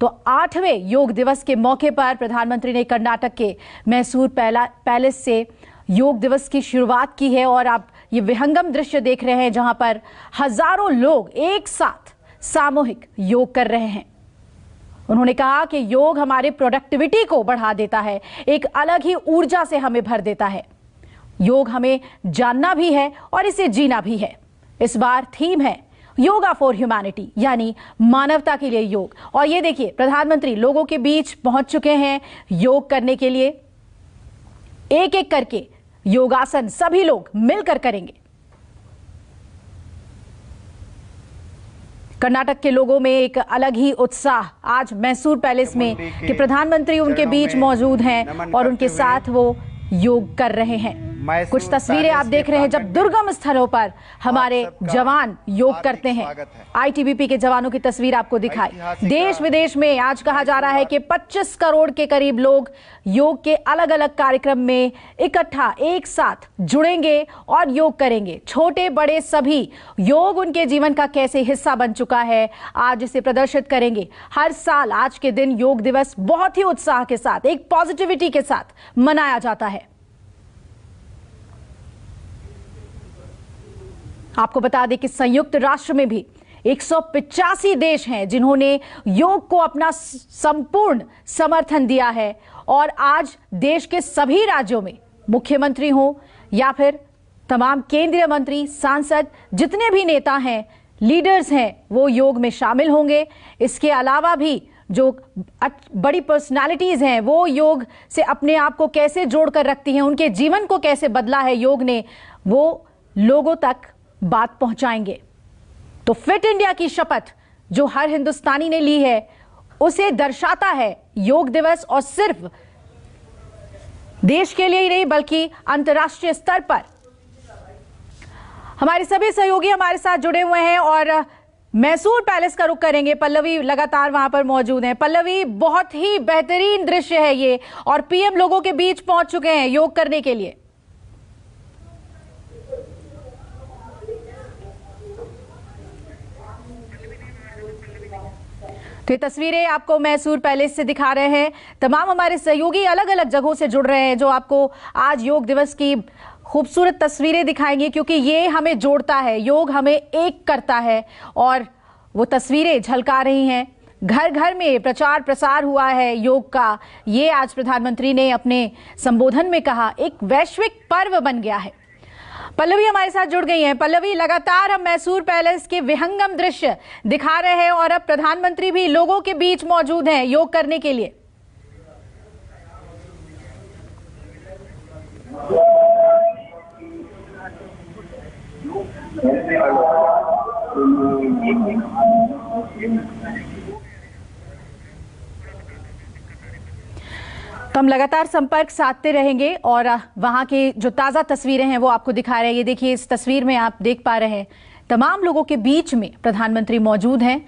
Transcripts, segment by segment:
तो 8वें योग दिवस के मौके पर प्रधानमंत्री ने कर्नाटक के मैसूर पैलेस से योग दिवस की शुरुआत की है और आप ये विहंगम दृश्य देख रहे हैं जहां पर हजारों लोग एक साथ सामूहिक योग कर रहे हैं। उन्होंने कहा कि योग हमारे प्रोडक्टिविटी को बढ़ा देता है, एक अलग ही ऊर्जा से हमें भर देता है। योग हमें जानना भी है और इसे जीना भी है। इस बार थीम है योगा फॉर ह्यूमैनिटी, यानी मानवता के लिए योग। और ये देखिए, प्रधानमंत्री लोगों के बीच पहुंच चुके हैं योग करने के लिए। एक एक करके योगासन सभी लोग मिलकर करेंगे। कर्नाटक के लोगों में एक अलग ही उत्साह आज मैसूर पैलेस में कि प्रधानमंत्री उनके बीच मौजूद हैं और उनके साथ वो योग कर रहे हैं। कुछ तस्वीरें आप देख रहे हैं जब दुर्गम स्थलों पर हमारे जवान योग करते हैं। आईटीबीपी के जवानों की तस्वीर आपको दिखाई। देश विदेश में आज कहा जा रहा है कि 25 करोड़ के करीब लोग योग के अलग अलग कार्यक्रम में इकट्ठा एक साथ जुड़ेंगे और योग करेंगे। छोटे बड़े सभी योग उनके जीवन का कैसे हिस्सा बन चुका है, आज इसे प्रदर्शित करेंगे। हर साल आज के दिन योग दिवस बहुत ही उत्साह के साथ, एक पॉजिटिविटी के साथ मनाया जाता है। आपको बता दें कि संयुक्त राष्ट्र में भी 185 देश हैं जिन्होंने योग को अपना संपूर्ण समर्थन दिया है। और आज देश के सभी राज्यों में मुख्यमंत्री हो या फिर तमाम केंद्रीय मंत्री, सांसद, जितने भी नेता हैं, लीडर्स हैं, वो योग में शामिल होंगे। इसके अलावा भी जो बड़ी पर्सनालिटीज हैं वो योग से अपने आप को कैसे जोड़कर रखती हैं, उनके जीवन को कैसे बदला है योग ने, वो लोगों तक बात पहुंचाएंगे। तो फिट इंडिया की शपथ जो हर हिंदुस्तानी ने ली है उसे दर्शाता है योग दिवस। और सिर्फ देश के लिए ही नहीं बल्कि अंतर्राष्ट्रीय स्तर पर हमारे सभी सहयोगी हमारे साथ जुड़े हुए हैं और मैसूर पैलेस का रुख करेंगे। पल्लवी लगातार वहां पर मौजूद हैं। पल्लवी, बहुत ही बेहतरीन दृश्य है ये और पीएम लोगों के बीच पहुंच चुके हैं योग करने के लिए। तो ये तस्वीरें आपको मैसूर पैलेस से दिखा रहे हैं। तमाम हमारे सहयोगी अलग अलग जगहों से जुड़ रहे हैं जो आपको आज योग दिवस की खूबसूरत तस्वीरें दिखाएंगे, क्योंकि ये हमें जोड़ता है, योग हमें एक करता है। और वो तस्वीरें झलका रही हैं। घर घर में प्रचार प्रसार हुआ है योग का। ये आज प्रधानमंत्री ने अपने संबोधन में कहा, एक वैश्विक पर्व बन गया है। पल्लवी हमारे साथ जुड़ गई हैं। पल्लवी, लगातार हम मैसूर पैलेस के विहंगम दृश्य दिखा रहे हैं और अब प्रधानमंत्री भी लोगों के बीच मौजूद हैं योग करने के लिए। तो हम लगातार संपर्क साधते रहेंगे और वहां की जो ताज़ा तस्वीरें हैं वो आपको दिखा रहे हैं। ये देखिए, इस तस्वीर में आप देख पा रहे हैं तमाम लोगों के बीच में प्रधानमंत्री मौजूद हैं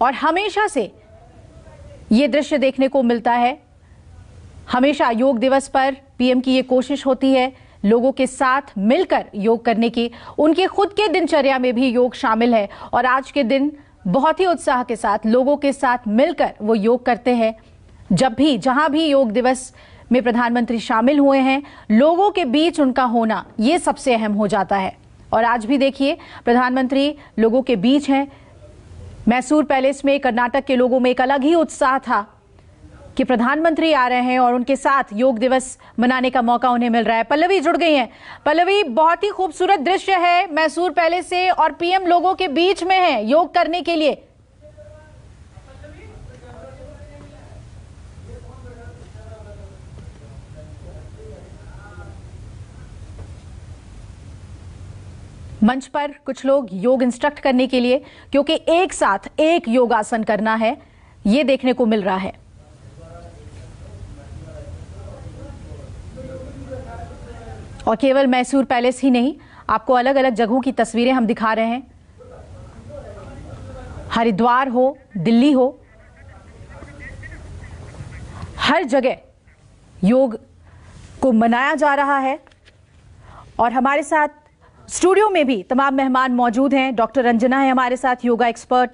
और हमेशा से ये दृश्य देखने को मिलता है। हमेशा योग दिवस पर पीएम की ये कोशिश होती है लोगों के साथ मिलकर योग करने की। उनके खुद के दिनचर्या में भी योग शामिल है और आज के दिन बहुत ही उत्साह के साथ लोगों के साथ मिलकर वो योग करते हैं। जब भी जहां भी योग दिवस में प्रधानमंत्री शामिल हुए हैं, लोगों के बीच उनका होना ये सबसे अहम हो जाता है। और आज भी देखिए, प्रधानमंत्री लोगों के बीच हैं। मैसूर पैलेस में कर्नाटक के लोगों में एक अलग ही उत्साह था कि प्रधानमंत्री आ रहे हैं और उनके साथ योग दिवस मनाने का मौका उन्हें मिल रहा है। पल्लवी जुड़ गई हैं। पल्लवी, बहुत ही खूबसूरत दृश्य है मैसूर पैलेस से और पीएम लोगों के बीच में है योग करने के लिए। मंच पर कुछ लोग योग इंस्ट्रक्ट करने के लिए, क्योंकि एक साथ एक योगासन करना है, ये देखने को मिल रहा है। और केवल मैसूर पैलेस ही नहीं, आपको अलग अलग जगहों की तस्वीरें हम दिखा रहे हैं। हरिद्वार हो, दिल्ली हो, हर जगह योग को मनाया जा रहा है। और हमारे साथ स्टूडियो में भी तमाम मेहमान मौजूद हैं। डॉक्टर रंजना है हमारे साथ, योगा एक्सपर्ट।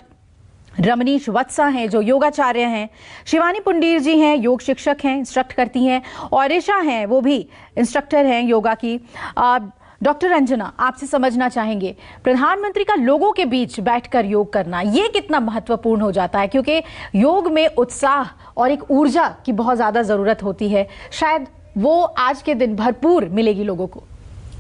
रमनीश वत्सा हैं जो योगाचार्य हैं, शिवानी पुंडीर जी हैं योग शिक्षक हैं, इंस्ट्रक्ट करती हैं, और ऋषा हैं वो भी इंस्ट्रक्टर हैं योगा की। डॉक्टर अंजना, आपसे समझना चाहेंगे प्रधानमंत्री का लोगों के बीच बैठकर योग करना ये कितना महत्वपूर्ण हो जाता है, क्योंकि योग में उत्साह और एक ऊर्जा की बहुत ज्यादा जरूरत होती है, शायद वो आज के दिन भरपूर मिलेगी लोगों को।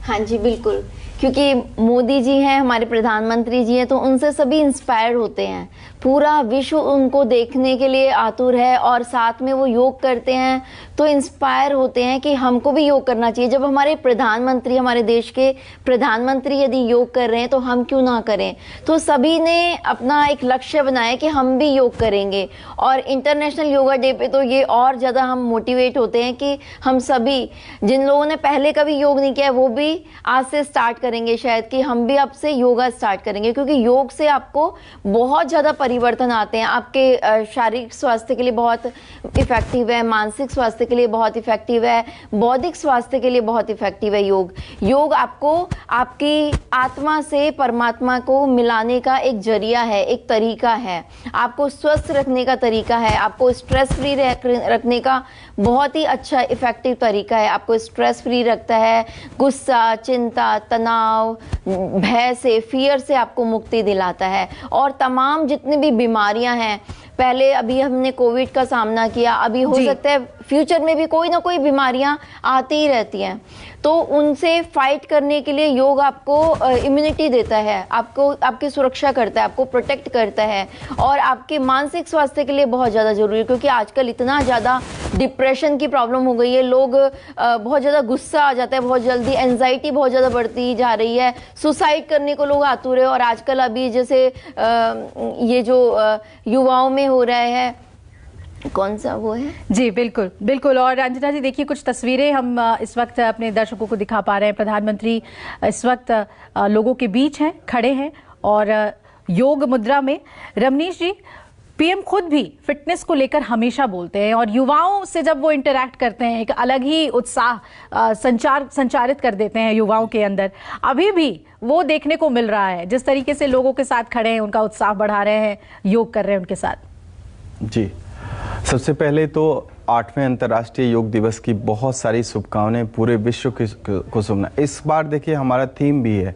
हाँ जी बिल्कुल, क्योंकि मोदी जी हैं हमारे प्रधानमंत्री जी हैं, तो उनसे सभी इंस्पायर होते हैं, पूरा विश्व उनको देखने के लिए आतुर है, और साथ में वो योग करते हैं तो इंस्पायर होते हैं कि हमको भी योग करना चाहिए। जब हमारे प्रधानमंत्री, हमारे देश के प्रधानमंत्री यदि योग कर रहे हैं तो हम क्यों ना करें। तो सभी ने अपना एक लक्ष्य बनाया कि हम भी योग करेंगे, और इंटरनेशनल योगा डे पे तो ये और ज़्यादा हम मोटिवेट होते हैं कि हम सभी जिन लोगों ने पहले कभी योग नहीं किया है वो भी आज से स्टार्ट करेंगे, शायद कि हम भी अब से योगा स्टार्ट करेंगे, क्योंकि योग से आपको बहुत ज़्यादा परिवर्तन आते हैं। आपके शारीरिक स्वास्थ्य के लिए बहुत इफेक्टिव है, मानसिक स्वास्थ्य के लिए बहुत इफेक्टिव है, बौद्धिक स्वास्थ्य के लिए बहुत इफेक्टिव है योग। योग आपको आपकी आत्मा से परमात्मा को मिलाने का एक जरिया है, एक तरीका है, आपको स्वस्थ रखने का तरीका है, आपको स्ट्रेस फ्री रखने का बहुत ही अच्छा इफेक्टिव तरीका है। आपको स्ट्रेस फ्री रखता है, गुस्सा, चिंता, तनाव, भय से, फियर से आपको मुक्ति दिलाता है। और तमाम जितनी भी बीमारियां हैं, पहले अभी हमने कोविड का सामना किया, अभी हो सकता है फ्यूचर में भी कोई ना कोई बीमारियां आती ही रहती हैं, तो उनसे फाइट करने के लिए योग आपको इम्यूनिटी देता है, आपको आपकी सुरक्षा करता है, आपको प्रोटेक्ट करता है, और आपके मानसिक स्वास्थ्य के लिए बहुत ज़्यादा जरूरी है, क्योंकि आजकल इतना ज़्यादा डिप्रेशन की प्रॉब्लम हो गई है, लोग बहुत ज़्यादा गुस्सा आ जाता है, बहुत जल्दी एंजाइटी बहुत ज़्यादा बढ़ती जा रही है, सुसाइड करने को लोग आतुर है। और आजकल अभी जैसे ये जो युवाओं में हो रहा है, कौन सा वो है जी, बिल्कुल बिल्कुल। और अंजना जी देखिए, कुछ तस्वीरें हम इस वक्त अपने दर्शकों को दिखा पा रहे हैं। प्रधानमंत्री इस वक्त लोगों के बीच हैं, खड़े हैं और योग मुद्रा में। रमनीश जी, पीएम खुद भी फिटनेस को लेकर हमेशा बोलते हैं, और युवाओं से जब वो इंटरैक्ट करते हैं एक अलग ही उत्साह संचारित कर देते हैं युवाओं के अंदर। अभी भी वो देखने को मिल रहा है, जिस तरीके से लोगों के साथ खड़े हैं, उनका उत्साह बढ़ा रहे हैं, योग कर रहे हैं उनके साथ। जी, सबसे पहले तो 8वें अंतर्राष्ट्रीय योग दिवस की बहुत सारी शुभकामनाएं पूरे विश्व को शुभना। इस बार देखिए हमारा थीम भी है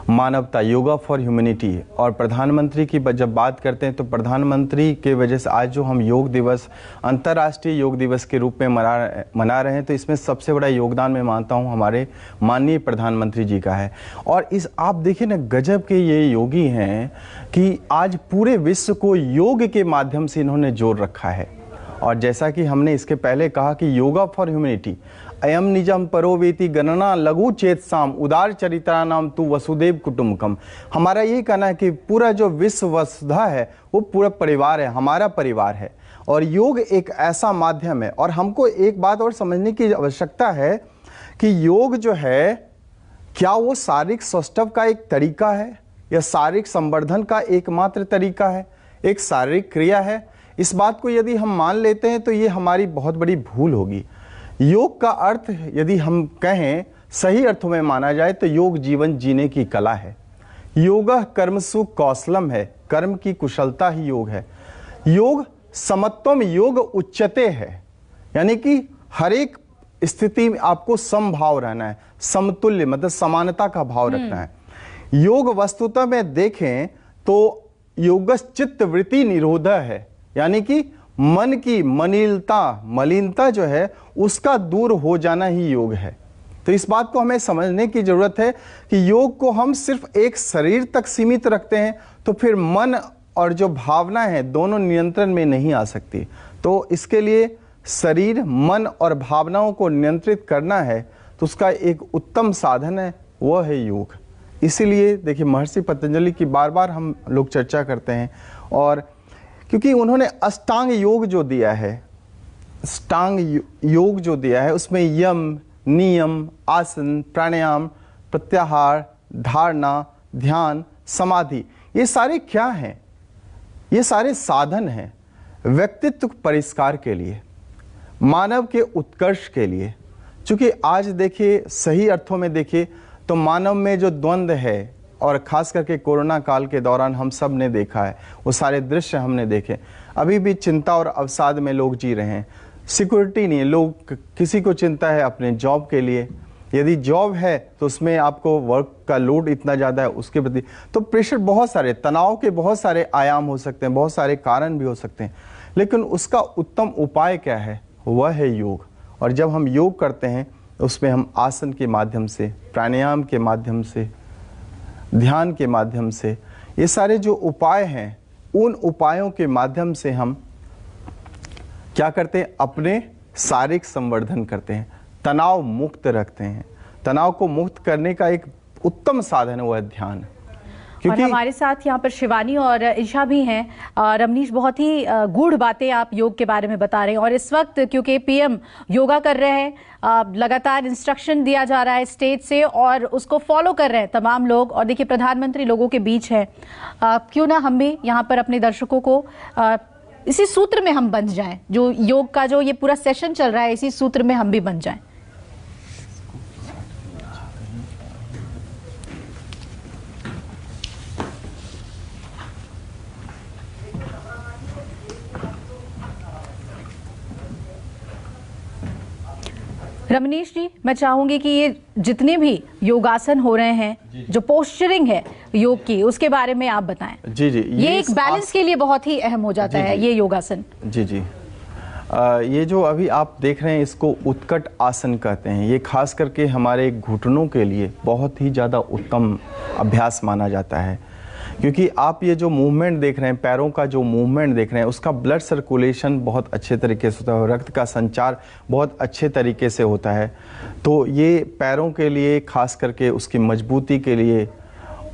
मानवता, योगा फॉर ह्यूमैनिटी। और प्रधानमंत्री की जब बात करते हैं तो प्रधानमंत्री के वजह से आज जो हम योग दिवस, अंतर्राष्ट्रीय योग दिवस के रूप में मना रहे हैं, तो इसमें सबसे बड़ा योगदान मैं मानता हूं हमारे माननीय प्रधानमंत्री जी का है। और इस आप देखिए ना, गजब के ये योगी हैं कि आज पूरे विश्व को योग के माध्यम से इन्होंने जोड़ रखा है। और जैसा कि हमने इसके पहले कहा कि योगा फॉर ह्यूमैनिटी, अयम निजम परोवेति गणना लघु चेत साम उदार चरित्रा नाम तू वसुदेव कुटुंबकम। हमारा यही कहना है कि पूरा जो विश्व वसुधा है वो पूरा परिवार है, हमारा परिवार है। और योग एक ऐसा माध्यम है। और हमको एक बात और समझने की आवश्यकता है कि योग जो है, क्या वो शारीरिक सौष्ठव का एक तरीका है या शारीरिक संवर्धन का एकमात्र तरीका है, एक शारीरिक क्रिया है? इस बात को यदि हम मान लेते हैं तो ये हमारी बहुत बड़ी भूल होगी। योग का अर्थ यदि हम कहें सही अर्थों में माना जाए तो योग जीवन जीने की कला है। योगः कर्मसु कौशलम है, कर्म की कुशलता ही योग है। योग समत्वम योग उच्चते है, यानी कि हर एक स्थिति में आपको समभाव रहना है, समतुल्य मतलब समानता का भाव रखना है। योग वस्तुतः में देखें तो योगश्चित्त वृत्ति निरोधः है, यानी कि मन की मलिनता जो है उसका दूर हो जाना ही योग है। तो इस बात को हमें समझने की जरूरत है कि योग को हम सिर्फ एक शरीर तक सीमित रखते हैं तो फिर मन और जो भावना है दोनों नियंत्रण में नहीं आ सकती। तो इसके लिए शरीर, मन और भावनाओं को नियंत्रित करना है तो उसका एक उत्तम साधन है, वह है योग। इसीलिए देखिए महर्षि पतंजलि की बार बार हम लोग चर्चा करते हैं, और क्योंकि उन्होंने अष्टांग योग जो दिया है, अष्टांग योग जो दिया है उसमें यम, नियम, आसन, प्राणायाम, प्रत्याहार, धारणा, ध्यान, समाधि, ये सारे क्या हैं? ये सारे साधन हैं व्यक्तित्व परिष्कार के लिए, मानव के उत्कर्ष के लिए। क्योंकि आज देखिए सही अर्थों में देखिए तो मानव में जो द्वंद्व है, और ख़ास करके कोरोना काल के दौरान हम सब ने देखा है, वो सारे दृश्य हमने देखे। अभी भी चिंता और अवसाद में लोग जी रहे हैं, सिक्योरिटी नहीं है, लोग किसी को चिंता है अपने जॉब के लिए, यदि जॉब है तो उसमें आपको वर्क का लोड इतना ज़्यादा है उसके प्रति, तो प्रेशर, बहुत सारे तनाव के बहुत सारे आयाम हो सकते हैं, बहुत सारे कारण भी हो सकते हैं, लेकिन उसका उत्तम उपाय क्या है? वह है योग। और जब हम योग करते हैं उसमें हम आसन के माध्यम से, प्राणायाम के माध्यम से, ध्यान के माध्यम से, ये सारे जो उपाय हैं उन उपायों के माध्यम से हम क्या करते हैं? अपने शारीरिक संवर्धन करते हैं, तनाव मुक्त रखते हैं। तनाव को मुक्त करने का एक उत्तम साधन है वह ध्यान। और हमारे साथ यहाँ पर शिवानी और ईशा भी हैं। रमनीश, बहुत ही गूढ़ बातें आप योग के बारे में बता रहे हैं, और इस वक्त क्योंकि पीएम योगा कर रहे हैं, लगातार इंस्ट्रक्शन दिया जा रहा है स्टेज से और उसको फॉलो कर रहे हैं तमाम लोग, और देखिए प्रधानमंत्री लोगों के बीच है, क्यों ना हम भी यहाँ पर अपने दर्शकों को इसी सूत्र में हम बंध जाएं, जो योग का जो ये पूरा सेशन चल रहा है इसी सूत्र में हम भी बन जाएं। रमनीश जी, मैं चाहूंगी कि ये जितने भी योगासन हो रहे हैं, जो पोस्चरिंग है योग की, उसके बारे में आप बताएं। जी जी, ये एक बैलेंस के लिए बहुत ही अहम हो जाता है ये योगासन। जी जी, ये जो अभी आप देख रहे हैं इसको उत्कट आसन कहते हैं। ये खास करके हमारे घुटनों के लिए बहुत ही ज़्यादा उत्तम अभ्यास माना जाता है, क्योंकि आप ये जो मूवमेंट देख रहे हैं, पैरों का जो मूवमेंट देख रहे हैं, उसका ब्लड सर्कुलेशन बहुत अच्छे तरीके से होता है, रक्त का संचार बहुत अच्छे तरीके से होता है। तो ये पैरों के लिए, खास करके उसकी मजबूती के लिए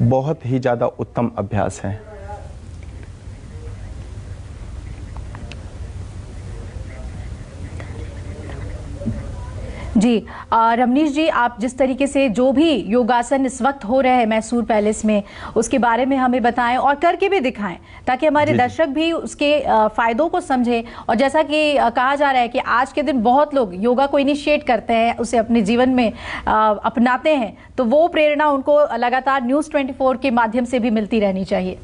बहुत ही ज़्यादा उत्तम अभ्यास है। जी रमनीश जी, आप जिस तरीके से जो भी योगासन इस वक्त हो रहे हैं मैसूर पैलेस में, उसके बारे में हमें बताएं और करके भी दिखाएं, ताकि हमारे दर्शक भी उसके फायदों को समझें। और जैसा कि कहा जा रहा है कि आज के दिन बहुत लोग योगा को इनिशिएट करते हैं, उसे अपने जीवन में अपनाते हैं, तो वो प्रेरणा उनको लगातार न्यूज़ 24 के माध्यम से भी मिलती रहनी चाहिए।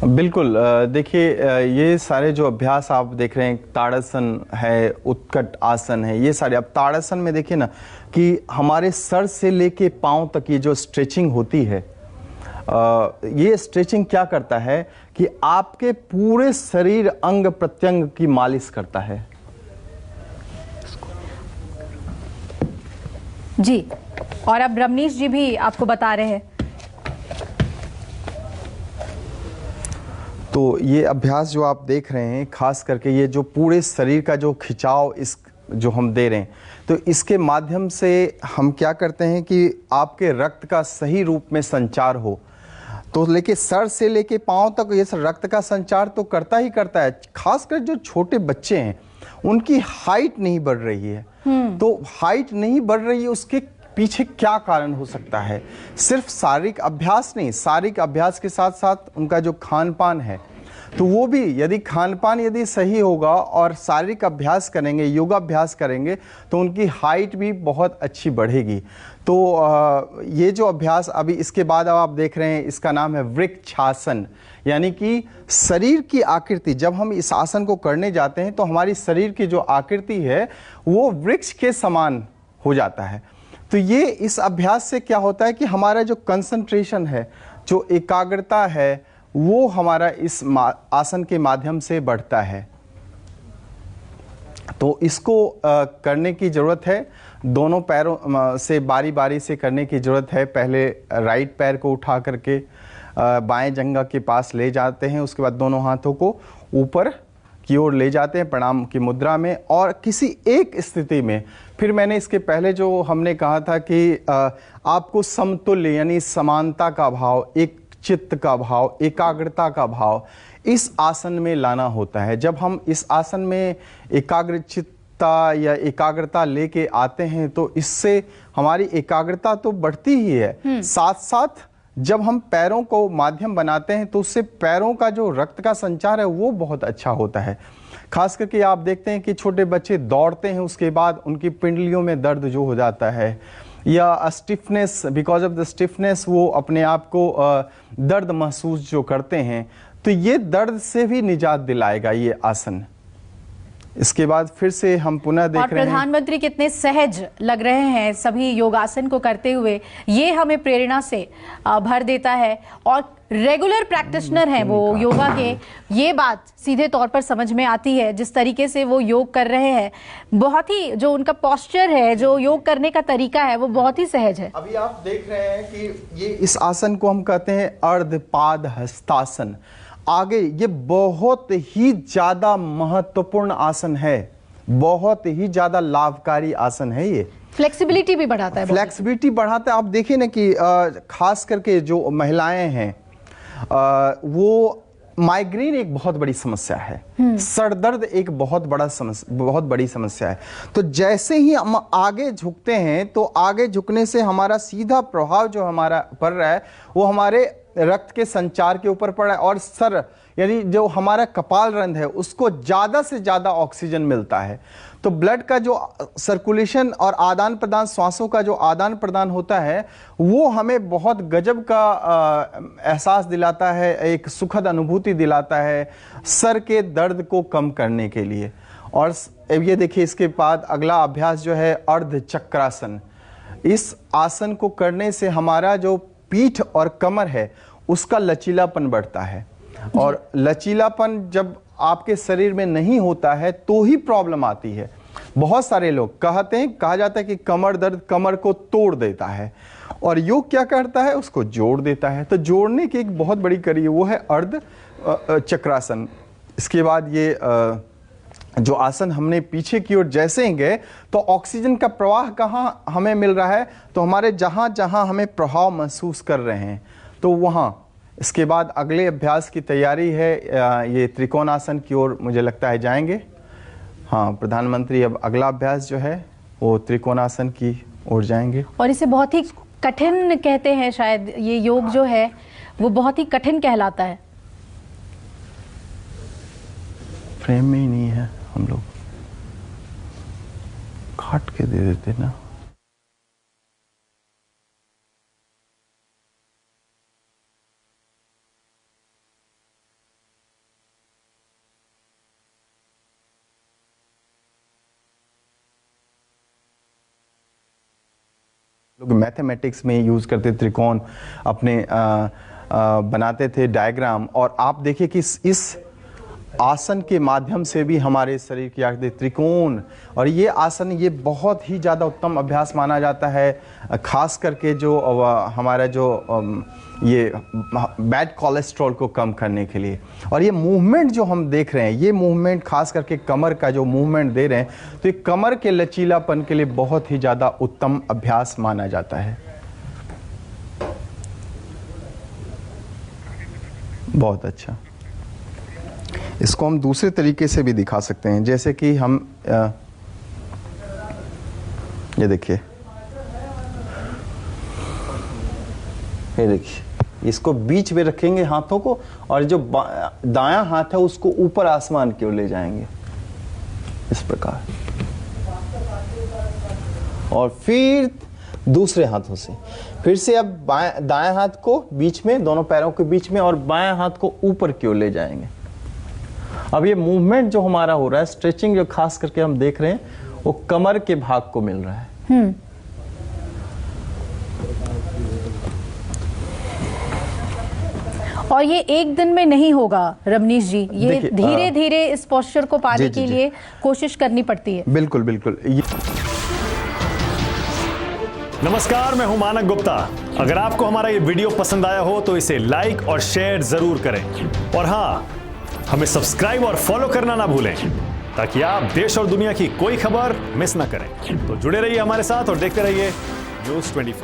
बिल्कुल, देखिए ये सारे जो अभ्यास आप देख रहे हैं, ताड़ासन है, उत्कट आसन है, ये सारे। अब ताड़ासन में देखिए ना कि हमारे सर से लेके पांव तक ये जो स्ट्रेचिंग होती है, ये स्ट्रेचिंग क्या करता है कि आपके पूरे शरीर अंग प्रत्यंग की मालिश करता है। जी, और अब रमनीश जी भी आपको बता रहे हैं। तो ये अभ्यास जो आप देख रहे हैं, खास करके ये जो पूरे शरीर का जो खिंचाव इस जो हम दे रहे हैं, तो इसके माध्यम से हम क्या करते हैं कि आपके रक्त का सही रूप में संचार हो। तो लेके सर से लेके पांव तक ये रक्त का संचार तो करता ही करता है। खासकर जो छोटे बच्चे हैं उनकी हाइट नहीं बढ़ रही है, तो हाइट नहीं बढ़ रही है, उसके पीछे क्या कारण हो सकता है? सिर्फ शारीरिक अभ्यास नहीं, शारीरिक अभ्यास के साथ साथ उनका जो खान पान है, तो वो भी यदि खान पान यदि सही होगा और शारीरिक अभ्यास करेंगे, योगाभ्यास करेंगे, तो उनकी हाइट भी बहुत अच्छी बढ़ेगी। तो ये जो अभ्यास अभी इसके बाद अब आप देख रहे हैं, इसका नाम है वृक्षासन, यानी कि शरीर की आकृति। जब हम इस आसन को करने जाते हैं तो हमारी शरीर की जो आकृति है वो वृक्ष के समान हो जाता है। तो ये इस अभ्यास से क्या होता है कि हमारा जो कंसंट्रेशन है, जो एकाग्रता है, वो हमारा इस आसन के माध्यम से बढ़ता है। तो इसको करने की ज़रूरत है, दोनों पैरों से बारी बारी से करने की ज़रूरत है। पहले राइट पैर को उठा करके बाएं जंघा के पास ले जाते हैं, उसके बाद दोनों हाथों को ऊपर की ओर ले जाते हैं प्रणाम की मुद्रा में, और किसी एक स्थिति में, फिर मैंने इसके पहले जो हमने कहा था कि आपको समतुल्य यानी समानता का भाव, एक चित्त का भाव, एकाग्रता का भाव इस आसन में लाना होता है। जब हम इस आसन में एकाग्रचित्ता या एकाग्रता लेके आते हैं तो इससे हमारी एकाग्रता तो बढ़ती ही है, साथ साथ जब हम पैरों को माध्यम बनाते हैं तो उससे पैरों का जो रक्त का संचार है वो बहुत अच्छा होता है। खास करके आप देखते हैं कि छोटे बच्चे दौड़ते हैं, उसके बाद उनकी पिंडलियों में दर्द जो हो जाता है, या stiffness, because of the stiffness वो अपने आप को दर्द महसूस जो करते हैं, तो ये दर्द से भी निजात दिलाएगा ये आसन। इसके बाद फिर से हम पुनः देख रहे हैं प्रधानमंत्री कितने सहज लग रहे हैं सभी योगासन को करते हुए, ये हमें प्रेरणा से भर देता है। और रेगुलर प्रैक्टिशनर हैं वो योगा के, ये बात सीधे तौर पर समझ में आती है जिस तरीके से वो योग कर रहे हैं। बहुत ही जो उनका पोस्चर है, जो योग करने का तरीका है, वो बहुत ही सहज है। अभी आप देख रहे हैं कि ये इस आसन को हम कहते हैं अर्धपाद हस्तासन। आगे ये बहुत ही ज्यादा महत्वपूर्ण आसन है, बहुत ही ज्यादा लाभकारी आसन है। ये फ्लेक्सिबिलिटी भी बढ़ाता है, फ्लेक्सिबिलिटी बढ़ाता है। आप देखिए ना कि खास करके जो महिलाएं हैं वो माइग्रेन एक बहुत बड़ी समस्या है, सर दर्द एक बहुत बड़ी समस्या है। तो जैसे ही हम आगे झुकते हैं तो आगे झुकने से हमारा सीधा प्रभाव जो हमारा पड़ रहा है वो हमारे रक्त के संचार के ऊपर पड़ रहा है, और सर यानी जो हमारा कपाल रंध्र है उसको ज़्यादा से ज़्यादा ऑक्सीजन मिलता है। तो ब्लड का जो सर्कुलेशन और आदान प्रदान, श्वासों का जो आदान प्रदान होता है, वो हमें बहुत गजब का एहसास दिलाता है, एक सुखद अनुभूति दिलाता है सर के दर्द को कम करने के लिए। और ये देखिए, इसके बाद अगला अभ्यास जो है अर्ध चक्रासन। इस आसन को करने से हमारा जो पीठ और कमर है उसका लचीलापन बढ़ता है, और लचीलापन जब आपके शरीर में नहीं होता है तो ही प्रॉब्लम आती है। बहुत सारे लोग कहा जाता है कि कमर दर्द कमर को तोड़ देता है, और योग क्या करता है, उसको जोड़ देता है। तो जोड़ने की एक बहुत बड़ी कड़ी है, वो है अर्ध चक्रासन। इसके बाद ये जो आसन हमने पीछे की ओर जैसे ही गए तो ऑक्सीजन का प्रवाह कहाँ हमें मिल रहा है, तो हमारे जहाँ जहाँ हमें प्रभाव महसूस कर रहे हैं तो वहाँ। इसके बाद अगले अभ्यास की तैयारी है, ये त्रिकोणासन की ओर मुझे लगता है जाएंगे। हाँ, प्रधानमंत्री अब अगला अभ्यास जो है वो त्रिकोणासन की ओर जाएंगे। और इसे बहुत ही कठिन कहते हैं शायद, ये योग जो है वो बहुत ही कठिन कहलाता है। फ्रेम में ही नहीं है, हम लोग काट के दे देते ना। लोग मैथमेटिक्स में यूज करते त्रिकोण अपने बनाते थे डायग्राम, और आप देखिए कि इस आसन के माध्यम से भी हमारे शरीर की आकृति त्रिकोण, और ये आसन ये बहुत ही ज़्यादा उत्तम अभ्यास माना जाता है, खास करके जो हमारा जो ये बैड कोलेस्ट्रॉल को कम करने के लिए। और ये मूवमेंट जो हम देख रहे हैं, ये मूवमेंट खास करके कमर का जो मूवमेंट दे रहे हैं, तो ये कमर के लचीलापन के लिए बहुत ही ज़्यादा उत्तम अभ्यास माना जाता है। बहुत अच्छा। इसको हम दूसरे तरीके से भी दिखा सकते हैं, जैसे कि हम ये देखिए, ये देखिए, इसको बीच में रखेंगे हाथों को, और जो दायां हाथ है उसको ऊपर आसमान की ओर ले जाएंगे इस प्रकार, और फिर दूसरे हाथों से फिर से अब दायां हाथ को बीच में, दोनों पैरों के बीच में, और बायां हाथ को ऊपर की ओर ले जाएंगे। अब ये मूवमेंट जो हमारा हो रहा है, स्ट्रेचिंग जो खास करके हम देख रहे हैं, वो कमर के भाग को मिल रहा है। और ये एक दिन में नहीं होगा रमनीश जी, ये धीरे धीरे इस पोस्चर को पाने के लिए कोशिश करनी पड़ती है। बिल्कुल बिल्कुल। नमस्कार, मैं हूं मानक गुप्ता। अगर आपको हमारा ये वीडियो पसंद आया हो तो इसे लाइक और शेयर जरूर करें, और हाँ, हमें सब्सक्राइब और फॉलो करना ना भूलें, ताकि आप देश और दुनिया की कोई खबर मिस ना करें। तो जुड़े रहिए हमारे साथ और देखते रहिए News 24।